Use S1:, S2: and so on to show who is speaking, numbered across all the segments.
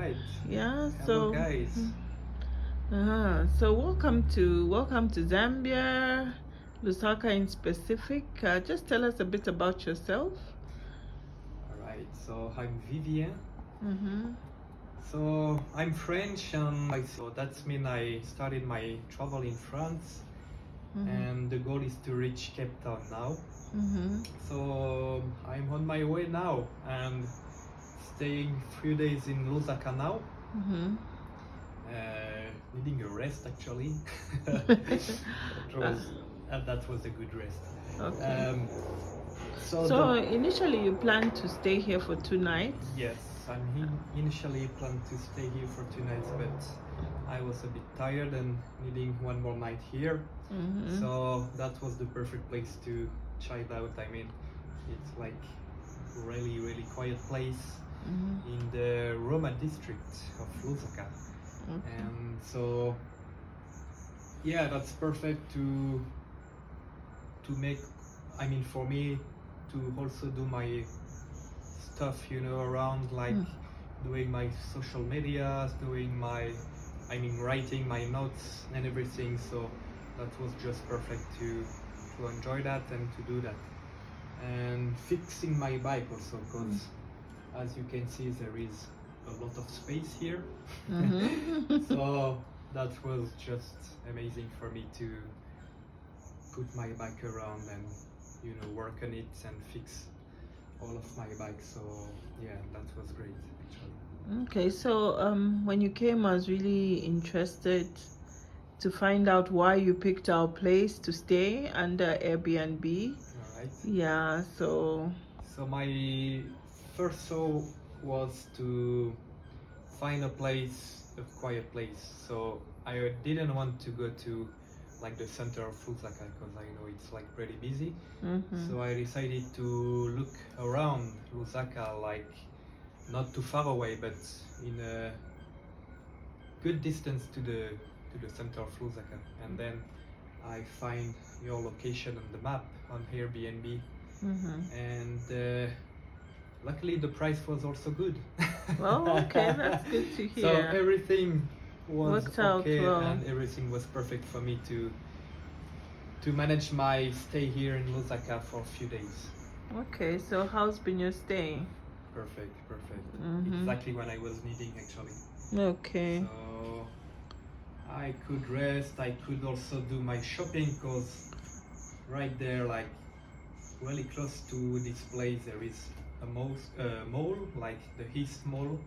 S1: right.
S2: Yeah,
S1: Hello,
S2: so
S1: guys.
S2: so welcome to Zambia, Lusaka in specific. Just tell us a bit about yourself.
S1: All right. So I'm Vivien.
S2: Mm-hmm.
S1: So I'm French, and so that's mean I started my travel in France,
S2: Mm-hmm.
S1: and the goal is to reach Cape Town now.
S2: Mm-hmm.
S1: So I'm on my way now, and staying few days in Lusaka now.
S2: Mm-hmm.
S1: Needing a rest actually. That was a good rest.
S2: Okay.
S1: Um, so
S2: So
S1: the
S2: initially you planned to stay here for 2 nights.
S1: Yes, initially planned to stay here for 2 nights, but I was a bit tired and needing one more night here.
S2: Mm-hmm.
S1: So that was the perfect place to chill out. I mean, it's like really, really quiet place
S2: Mm-hmm.
S1: in the Roma district of Lusaka.
S2: Okay.
S1: And so, yeah, that's perfect to make. I mean, for me to also do my stuff, around like doing my social medias, writing my notes and everything. So that was just perfect to enjoy that and to do that. And fixing my bike also, because as you can see, there is a lot of space here.
S2: Mm-hmm.
S1: So that was just amazing for me to put my bike around and work on it and fix all of my bike. So yeah, that was great actually.
S2: Okay, so when you came, I was really interested to find out why you picked our place to stay under Airbnb.
S1: All right.
S2: Yeah, so
S1: So my first thought was to find a quiet place. So I didn't want to go to like the center of Lusaka because I know it's like pretty busy. So I decided to look around Lusaka, like not too far away, but in a good distance to the center of Lusaka. And then I find your location on the map on Airbnb, and luckily the price was also good.
S2: well, okay, that's good to
S1: So
S2: hear.
S1: everything was
S2: Worked out
S1: okay,
S2: well.
S1: and everything was perfect for me to manage my stay here in Lusaka for a few days.
S2: Okay, so how's been your stay?
S1: Perfect.
S2: Mm-hmm.
S1: Exactly what I was needing actually.
S2: Okay.
S1: So I could rest. I could also do my shopping because right there, like really close to this place, there is a mall, like the East Mall,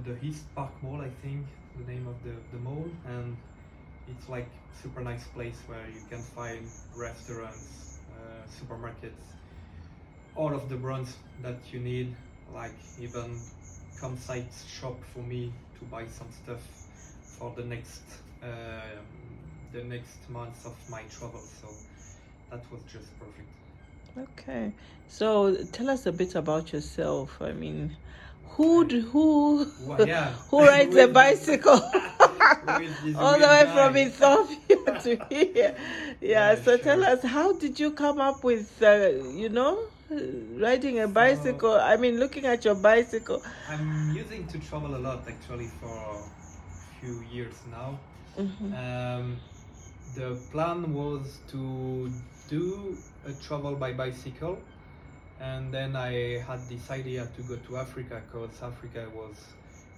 S1: the East Park Mall, I think the name of the mall, and it's like super nice place where you can find restaurants, supermarkets, all of the brands that you need, like even campsite shop for me to buy some stuff for the next months of my travel. So that was just perfect.
S2: Okay. So tell us a bit about yourself. I mean, who
S1: Yeah.
S2: who rides a
S1: With-
S2: bicycle
S1: with this
S2: all the
S1: weird
S2: way
S1: guy.
S2: from Ethiopia to here? Yeah, so tell
S1: sure.
S2: us, how did you come up with riding a bicycle? I mean, looking at your bicycle.
S1: I'm using to travel a lot actually for a few years now. The plan was to do a travel by bicycle, and then I had this idea to go to Africa because Africa was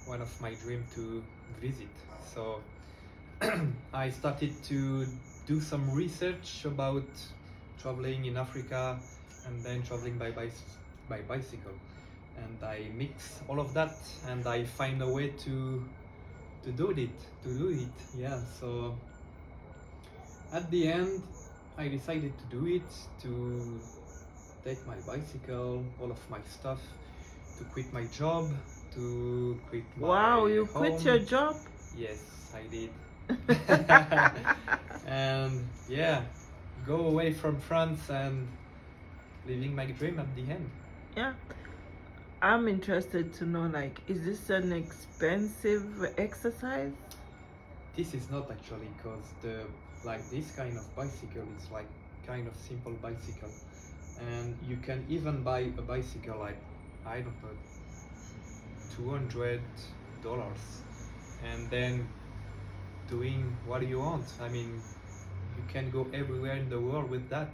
S1: one of my dreams to visit. So I started to do some research about traveling in Africa and then traveling by bicycle, and I mix all of that and I find a way to do it. Yeah. So at the end, I decided to do it, to take my bicycle, all of my stuff, to quit my job, to quit my
S2: Wow, you
S1: home.
S2: quit your job?
S1: Yes, I did. And yeah, go away from France and living my dream at the end.
S2: Yeah. I'm interested to know, like, is this an expensive exercise?
S1: This is not actually, because this kind of bicycle is like kind of simple bicycle, and you can even buy a bicycle like, I don't know, 200 and then doing what you want. I mean, you can go everywhere in the world with that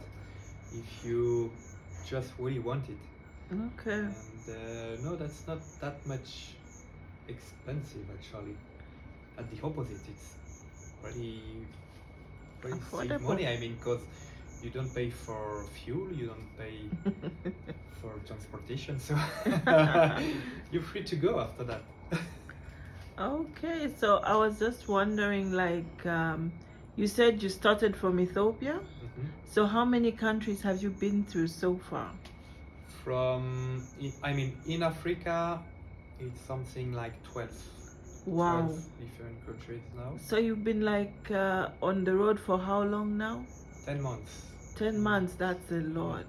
S1: if you just really want it.
S2: Okay.
S1: And no, that's not that much expensive actually. At the opposite, it's pretty save
S2: Affordable.
S1: money. I mean, because you don't pay for fuel, you don't pay for transportation, so you're free to go after that.
S2: Okay, so I was just wondering, like, you said you started from Ethiopia.
S1: Mhm.
S2: So how many countries have you been through so far?
S1: I mean, in Africa, it's something like 12.
S2: Wow.
S1: 12 different countries now.
S2: So you've been like on the road for how long now?
S1: 10 months.
S2: 10 months, that's a lot.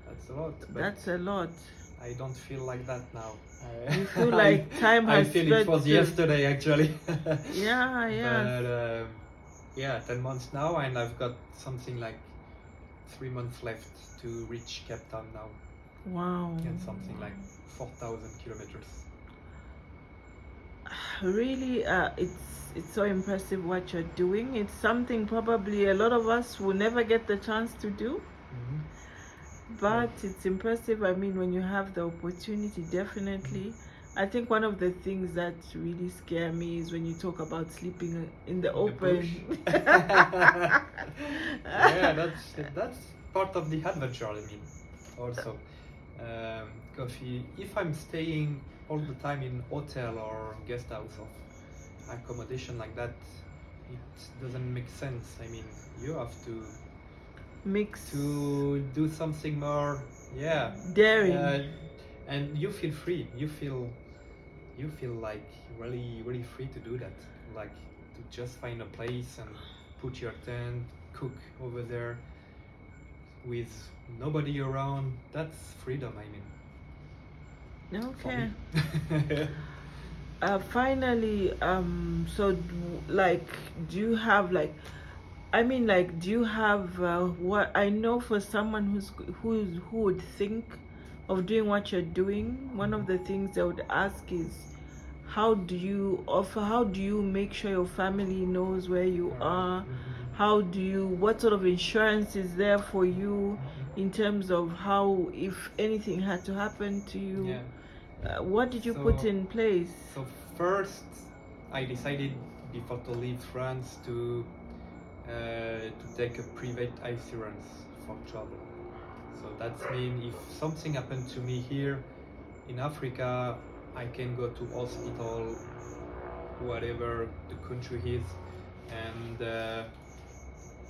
S1: That's a lot. But
S2: That's a lot.
S1: I don't feel like that now.
S2: You feel like time
S1: I
S2: has
S1: feel it was
S2: sped-
S1: yesterday actually.
S2: Yeah, yeah.
S1: But yeah, 10 months now, and I've got something like 3 months left to reach Cape Town now,
S2: Wow.
S1: and something like 4,000 kilometers.
S2: Really, it's so impressive what you're doing. It's something probably a lot of us will never get the chance to do,
S1: Mhm.
S2: but it's impressive. I mean, when you have the opportunity, definitely. I think one of the things that really scare me is when you talk about sleeping in the open.
S1: bush. Yeah, that's part of the adventure. I mean, also, because if I'm staying all the time in hotel or guest house or accommodation like that, it doesn't make sense. I mean, you have
S2: Mix
S1: to do something more, yeah,
S2: daring.
S1: and you feel free. You feel like really free to do that, like to just find a place and put your tent, cook over there with nobody around. That's freedom, I mean, for
S2: Okay.
S1: me.
S2: Finally, so like, do you have like, I mean, like, do you have what I know for someone who would think of doing what you're doing? One of the things they would ask is, how do you make sure your family knows where you
S1: Alright.
S2: are?
S1: Mhm.
S2: What sort of insurance is there for you in terms of how, if anything had to happen to you?
S1: Yeah.
S2: What did you put
S1: So-
S2: in place?
S1: So first, I decided before to leave France to take a private insurance for travel. So that means if something happened to me here in Africa, I can go to hospital, whatever the country is, and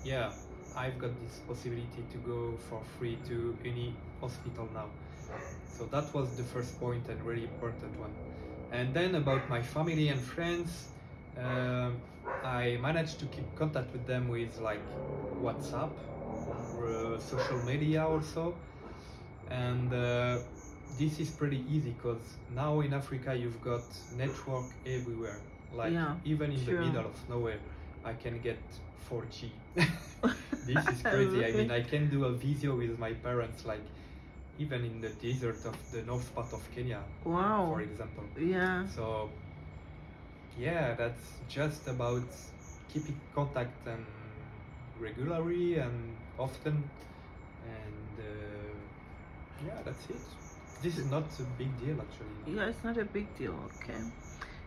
S1: yeah, I've got this possibility to go for free to any hospital now. So that was the first point and really important one. And then about my family and friends, I managed to keep contact with them with like WhatsApp, social media also, and this is pretty easy because now in Africa you've got network everywhere. Like
S2: Yeah,
S1: even in
S2: sure.
S1: the middle of nowhere, I can get 4G. This is crazy. I mean, I can do a video with my parents, like even in the desert of the north part of Kenya,
S2: Wow.
S1: for example.
S2: Yeah.
S1: So yeah, that's just about keeping contact and regularly and often, and yeah, that's it. This is not a big deal actually.
S2: Yeah, it's not a big deal. Okay.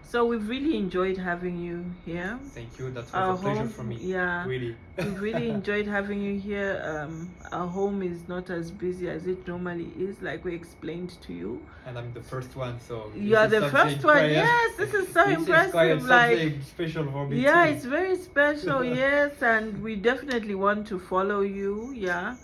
S2: So we've really enjoyed having you here.
S1: Thank you. That was
S2: Our
S1: a pleasure
S2: home,
S1: for me.
S2: yeah.
S1: Really.
S2: We've really enjoyed having you here. Our home is not as busy as it normally is, like we explained to you.
S1: And I'm the first one, so
S2: You are the first one. Yes, this is so
S1: this
S2: impressive.
S1: Is quite
S2: Like,
S1: something special for me
S2: yeah,
S1: too.
S2: it's very special. Yes, and we definitely want to follow you. Yeah,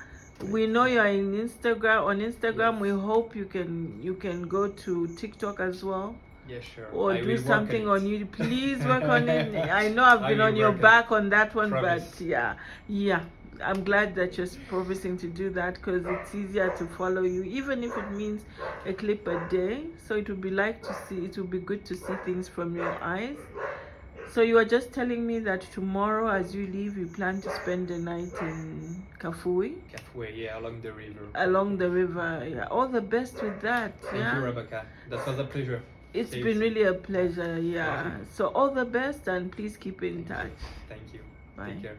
S2: we know you're in Instagram. On Instagram,
S1: Yes.
S2: we hope you can go to TikTok as well.
S1: Yeah, sure.
S2: Or
S1: I
S2: do
S1: will work
S2: something
S1: on
S2: on
S1: it.
S2: you. Please work on it. I know I've
S1: I
S2: been
S1: will
S2: on your
S1: work on
S2: back
S1: it.
S2: on that one,
S1: Promise.
S2: but yeah. I'm glad that you're promising to do that because it's easier to follow you, even if it means a clip a day. So it would be it would be good to see things from your eyes. So you were just telling me that tomorrow, as you leave, you plan to spend the night in Kafui,
S1: Halfway, yeah, along the river.
S2: along the river. Yeah, all the best with that.
S1: Thank
S2: Yeah.
S1: you, Rebecca. That was a pleasure.
S2: It's
S1: See you
S2: been
S1: soon.
S2: really a pleasure. Yeah.
S1: Okay.
S2: So all the best, and please keep in touch.
S1: Thank you.
S2: Bye.
S1: Take care.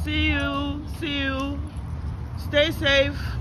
S2: See you. See you. Stay safe.